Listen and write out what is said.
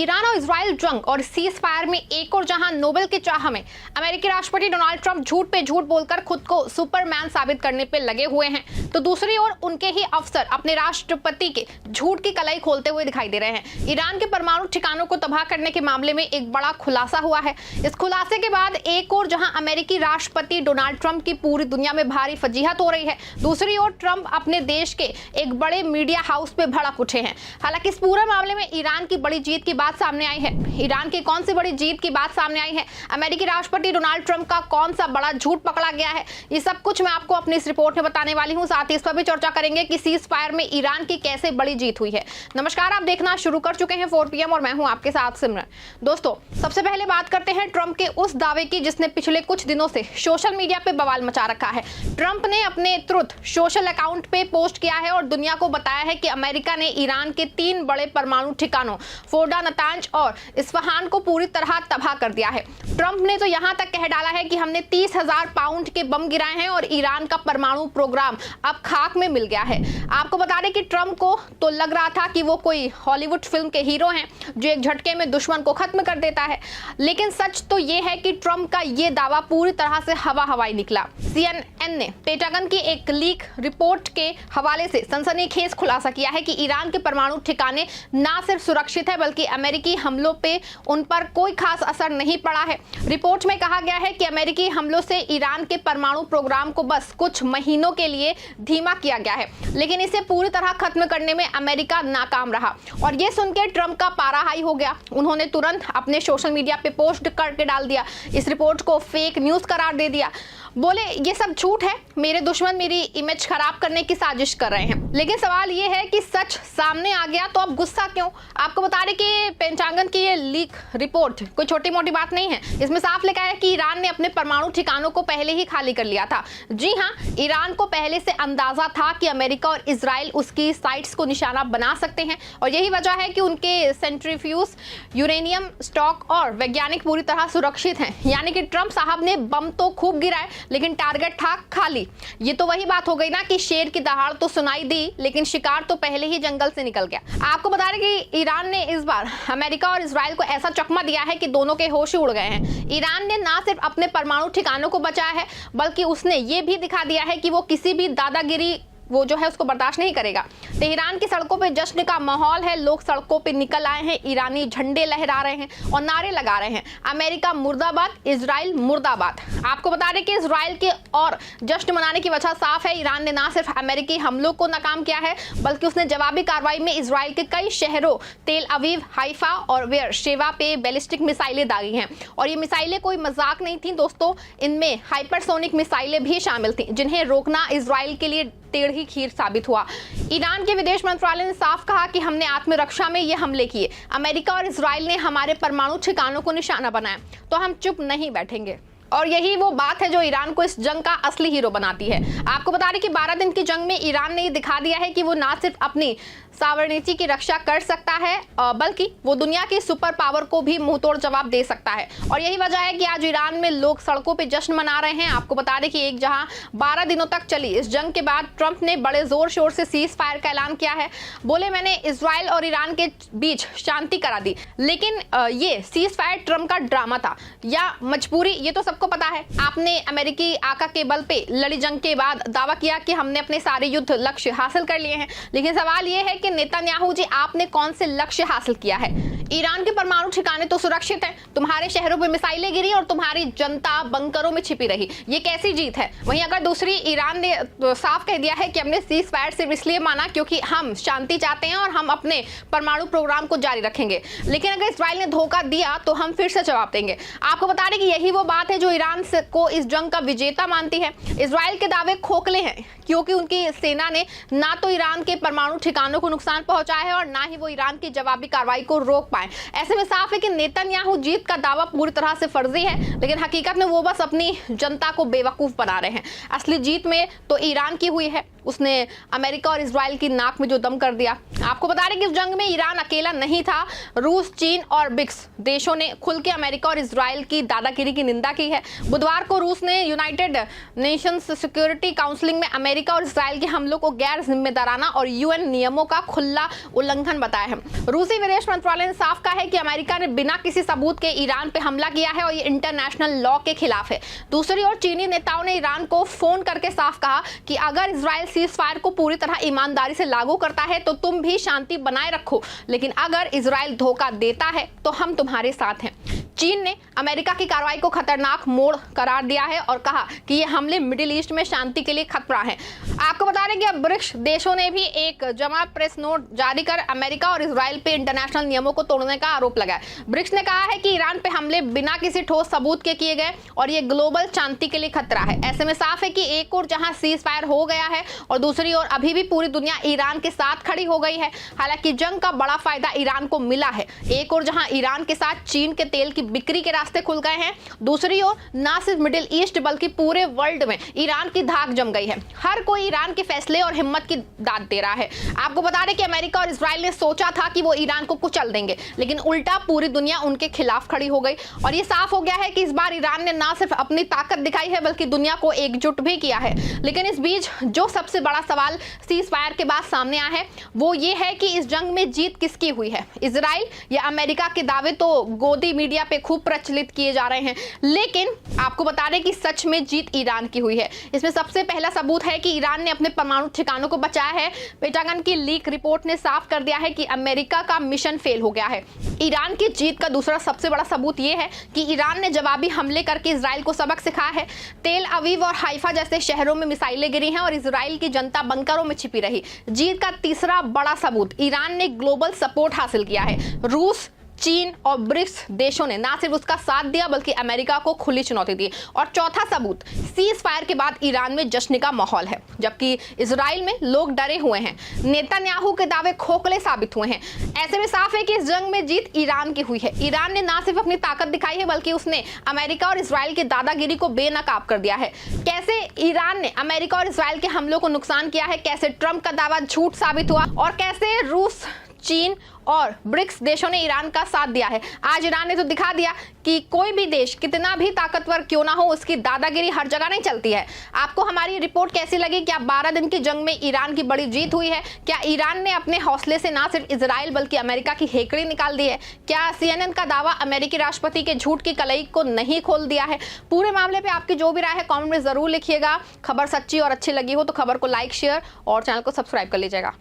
Iran और Israel जंग और सीज फायर में एक और जहां नोबेल की चाह में अमेरिकी राष्ट्रपति डोनाल्ड ट्रंप झूठ पे झूठ बोलकर खुद को सुपरमैन साबित करने पे लगे हुए हैं, तो दूसरी ओर उनके ही अफसर अपने राष्ट्रपति के झूठ की कलाई खोलते हुए दिखाई दे रहे हैं। ईरान के परमाणु ठिकानों को तबाह करने के मामले में एक बड़ा खुलासा हुआ है। इस खुलासे के बाद एक और जहां अमेरिकी राष्ट्रपति डोनाल्ड ट्रंप की पूरी दुनिया में भारी फजीहत हो रही है, दूसरी ओर ट्रंप अपने देश के एक बड़े मीडिया हाउस पे भड़क उठे हैं। हालांकि इस पूरे मामले में ईरान की बड़ी जीत की बात सामने आई है। ईरान की कौन सी बड़ी जीत की बात सामने आई है, अमेरिकी राष्ट्रपति डोनाल्ड ट्रंप का कौन सा बड़ा झूठ पकड़ा गया है, ये सब कुछ मैं आपको अपनी इस रिपोर्ट में बताने वाली हूं। साथ ही इस पर भी चर्चा करेंगे कि सीज फायर में ईरान की कैसे बड़ी जीत हुई है। नमस्कार, आप देखना शुरू कर चुके हैं 4 PM और मैं हूं आपके साथ सिमरन। दोस्तों, सबसे पहले बात करते हैं ट्रंप के उस दावे की जिसने पिछले कुछ दिनों से सोशल मीडिया पे बवाल मचा रखा है। ट्रंप ने अपने ट्रुथ सोशल अकाउंट पे पोस्ट किया है और दुनिया को बताया है कि अमेरिका ने ईरान के 3 बड़े परमाणु ठिकानों फोर्डो, नतांज और इस्फहान को पूरी तरह तबाह कर दिया है। ट्रंप ने तो यहां तक कह डाला है कि हमने 30,000 पाउंड के बम गिराए हैं और ईरान का परमाणु प्रोग्राम अब खाक में मिल गया है। आपको बता दें कि ट्रंप को तो लग रहा था कि वो कोई हॉलीवुड फिल्म के हीरो हैं जो एक झटके में दुश्मन को खत्म कर देता है, लेकिन सच तो ये है कि ट्रंप का ये दावा पूरी तरह से हवाई निकला। CNN ने पेंटागन की एक लीक रिपोर्ट के हवाले से सनसनीखेज खुलासा किया है कि ईरान के परमाणु ठिकाने ना सिर्फ सुरक्षित है बल्कि अमेरिकी हमलों पे उन पर कोई खास असर नहीं पड़ा है। रिपोर्ट में कहा गया है कि अमेरिकी हमलों से ईरान के परमाणु प्रोग्राम को बस कुछ महीनों के लिए धीमा किया गया है, लेकिन इसे पूरी तरह खत्म करने में अमेरिका नाकाम रहा। और ये सुनकर ट्रंप का पारा हाई हो गया। उन्होंने तुरंत अपने सोशल मीडिया पे पोस्ट करके डाल दिया, इस रिपोर्ट को फेक न्यूज करार दे दिया। बोले ये सब झूठ है, मेरे दुश्मन मेरी इमेज खराब करने की साजिश कर रहे हैं। लेकिन सवाल ये है कि सच सामने आ गया तो अब गुस्सा क्यों? आपको बता दें कि पेंटागन की ये लीक रिपोर्ट कोई छोटी मोटी बात नहीं है। इसमें साफ लिखा है कि ईरान ने अपने परमाणु ठिकानों को पहले ही खाली कर लिया था। जी हाँ, ईरान को पहले से अंदाजा था कि अमेरिका और इजराइल उसकी साइट्स को निशाना बना सकते हैं और यही वजह है कि उनके सेंट्रीफ्यूज, यूरेनियम स्टॉक और वैज्ञानिक पूरी तरह सुरक्षित हैं। यानी कि ट्रंप साहब ने बम तो खूब गिराए लेकिन टारगेट था खाली। ये तो वही बात हो गई ना कि शेर की दहाड़ तो सुनाई दी लेकिन शिकार तो पहले ही जंगल से निकल गया। आपको बता दें कि ईरान ने इस बार अमेरिका और इजराइल को ऐसा चकमा दिया है कि दोनों के होश ही उड़ गए हैं। ईरान ने ना सिर्फ अपने परमाणु ठिकानों को बचाया है बल्कि उसने ये भी दिखा दिया है कि वो किसी भी दादागिरी वो जो है उसको बर्दाश्त नहीं करेगा। तेहरान की सड़कों पे जश्न का माहौल है, लोग सड़कों पे निकल आए हैं, ईरानी झंडे लहरा रहे हैं और नारे लगा रहे हैं, अमेरिका मुर्दाबाद, इजराइल मुर्दाबाद। आपको बता दें कि इजराइल के और जश्न मनाने की वजह साफ है। ईरान ने ना सिर्फ अमेरिकी हमलों को नाकाम किया है बल्कि उसने जवाबी कार्रवाई में इजराइल के कई शहरों तेल अवीव, हाइफा और बेयरशेवा पे बैलिस्टिक मिसाइलें दागी हैं। और ये मिसाइलें कोई मजाक नहीं थी दोस्तों, इनमें हाइपरसोनिक मिसाइलें भी शामिल थी जिन्हें रोकना इजराइल के लिए टेढ़ी खीर साबित हुआ। ईरान के विदेश मंत्रालय ने साफ कहा कि हमने आत्मरक्षा में ये हमले किए, अमेरिका और इजराइल ने हमारे परमाणु ठिकानों को निशाना बनाया, तो हम चुप नहीं बैठेंगे। और यही वो बात है जो ईरान को इस जंग का असली हीरो बनाती है। आपको बता दें कि 12 दिन की जंग में ईरान ने ये दिखा दिया है कि वो ना सिर्फ अपनी सावर्णिटी की रक्षा कर सकता है बल्कि वो दुनिया के सुपर पावर को भी मुंहतोड़ जवाब दे सकता है। और यही वजह है कि आज ईरान में लोग सड़कों पे जश्न मना रहे हैं। आपको बता दें कि एक जहां 12 दिनों तक चली इस जंग के बाद ट्रंप ने बड़े जोर शोर से सीज फायर का ऐलान किया है। बोले मैंने इजराइल और ईरान के बीच शांति करा दी, लेकिन ये सीज फायर ट्रंप का ड्रामा था या मजबूरी, ये तो सबको पता है। आपने अमेरिकी आका के बल पे लड़ी जंग के बाद दावा किया कि हमने अपने सारे युद्ध लक्ष्य हासिल कर लिए हैं, लेकिन सवाल ये है कि नेतन्याहू जी आपने कौन से लक्ष्य हासिल किया है? ईरान के परमाणु ठिकाने तो सुरक्षित हैं, तुम्हारे शहरों पर मिसाइलें गिरी और तुम्हारी जनता बंकरों में छिपी रही, ये कैसी जीत है? वहीं अगर दूसरी, ईरान ने तो साफ कह दिया है कि हमने सीज फायर सिर्फ इसलिए माना क्योंकि हम शांति चाहते हैं और हम अपने परमाणु प्रोग्राम को जारी रखेंगे, लेकिन अगर इजराइल ने धोखा दिया तो हम फिर से जवाब देंगे। आपको बता दें कि यही वो बात है जो ईरान को इस जंग का विजेता मानती है। इजराइल के दावे खोखले हैं क्योंकि उनकी सेना ने ना तो ईरान के परमाणु ठिकानों को नुकसान पहुंचाया है और ना ही वो ईरान की जवाबी कार्रवाई को रोक पाए। ऐसे में साफ है कि नेतन्याहू जीत का दावा पूरी तरह से फर्जी है, लेकिन हकीकत में वो बस अपनी जनता को बेवकूफ बना रहे हैं। असली जीत में तो ईरान की हुई है, उसने अमेरिका और इजराइल की नाक में जो दम कर दिया। आपको बता दें कि इस जंग में ईरान अकेला नहीं था, रूस, चीन और ब्रिक्स देशों ने खुल के अमेरिका और इजराइल की दादागिरी की निंदा की है। है। बुधवार को रूस ने यूनाइटेड नेशंस सिक्योरिटी काउंसिल में अमेरिका और इजराइल के हमलों को गैर जिम्मेदाराना और यूएन नियमों का खुला उल्लंघन बताया है। रूसी विदेश मंत्रालय ने साफ कहा है कि अमेरिका ने बिना किसी सबूत के ईरान पे हमला किया है और ये इंटरनेशनल लॉ के खिलाफ है। दूसरी ओर चीनी नेताओं ने ईरान को फोन करके साफ कहा कि अगर इजराइल सीज फायर को पूरी तरह ईमानदारी से लागू करता है तो तुम भी शांति बनाए रखो, लेकिन अगर इजराइल धोखा देता है तो हम तुम्हारे साथ हैं। चीन ने अमेरिका की कार्रवाई को खतरनाक मोड़ करार दिया है और कहा कि ये हमले मिडिल ईस्ट में शांति के लिए खतरा है। आपको बता दें कि अब ब्रिक्स देशों ने भी एक जमा प्रेस नोट जारी कर अमेरिका और इजराइल पे इंटरनेशनल नियमों को तोड़ने का आरोप लगाया। ब्रिक्स ने कहा है कि ईरान पे हमले बिना किसी ठोस सबूत के किए गए और ये ग्लोबल शांति के लिए खतरा है। ऐसे में साफ है कि एक और जहां सीज फायर हो गया है और दूसरी ओर अभी भी पूरी दुनिया ईरान के साथ खड़ी हो गई है। हालांकि जंग का बड़ा फायदा ईरान को मिला है। एक और जहां ईरान के साथ चीन के तेल की बिक्री के रास्ते खुल गए हैं, दूसरी ओर ना सिर्फ मिडिल ईस्ट बल्कि पूरे वर्ल्ड में ईरान की धाक जम गई है। हर कोई ईरान के फैसले और हिम्मत की दाद दे रहा है। आपको बता दें कि अमेरिका और इजराइल ने सोचा था कि वो ईरान को कुचल देंगे, लेकिन उल्टा पूरी दुनिया उनके खिलाफ खड़ी हो गई और ये साफ हो गया है कि इस बार ईरान ने ना सिर्फ अपनी ताकत दिखाई है बल्कि दुनिया को एकजुट भी किया है। लेकिन इस बीच जो सबसे बड़ा सवाल सीज फायर के बाद सामने आया है वो ये है कि इस जंग में जीत किसकी हुई है, इजराइल या अमेरिका? के दावे तो गोदी मीडिया पे खूब प्रचलित किए जा रहे हैं, लेकिन आपको बता दें कि सच में जीत ईरान की हुई है। इसमें सबसे पहला सबूत है कि ईरान ने अपने परमाणु ठिकानों को बचाया है। पेंटागन की लीक रिपोर्ट ने साफ कर दिया है कि अमेरिका का मिशन फेल हो गया है। ईरान की जीत का दूसरा सबसे बड़ा सबूत यह है कि ईरान ने जवाबी हमले करके इजराइल को सबक सिखाया है। तेल अवीव और हाइफा जैसे शहरों में मिसाइलें गिरी हैं और इजराइल की जनता बंकरों में छिपी रही। जीत का तीसरा बड़ा सबूत, ईरान ने ग्लोबल सपोर्ट हासिल किया है। रूस, चीन और ब्रिक्स देशों ने ना सिर्फ उसका साथ दिया बल्कि अमेरिका को खुली चुनौती दी। और चौथा सबूत, सीज फायर के बाद ईरान में जश्न का माहौल है, जबकि इजराइल में लोग डरे हुए हैं। नेतन्याहू के दावे खोखले साबित हुए हैं। ऐसे में साफ है कि इस जंग में जीत ईरान की हुई है। ईरान ने ना सिर्फ अपनी ताकत दिखाई है बल्कि उसने अमेरिका और इजराइल की दादागिरी को बेनकाब कर दिया है। कैसे ईरान ने अमेरिका और इजराइल के हमलों को नुकसान किया है, कैसे ट्रंप का दावा झूठ साबित हुआ और कैसे रूस, चीन और ब्रिक्स देशों ने ईरान का साथ दिया है। आज ईरान ने तो दिखा दिया कि कोई भी देश कितना भी ताकतवर क्यों ना हो, उसकी दादागिरी हर जगह नहीं चलती है। आपको हमारी रिपोर्ट कैसी लगी? क्या 12 दिन की जंग में ईरान की बड़ी जीत हुई है? क्या ईरान ने अपने हौसले से ना सिर्फ इजराइल बल्कि अमेरिका की हेकड़ी निकाल दी है? क्या CNN का दावा अमेरिकी राष्ट्रपति के झूठ की कलई को नहीं खोल दिया है? पूरे मामले पे आपकी जो भी राय है कमेंट में जरूर लिखिएगा। खबर सच्ची और अच्छी लगी हो तो खबर को लाइक, शेयर और चैनल को सब्सक्राइब कर लीजिएगा।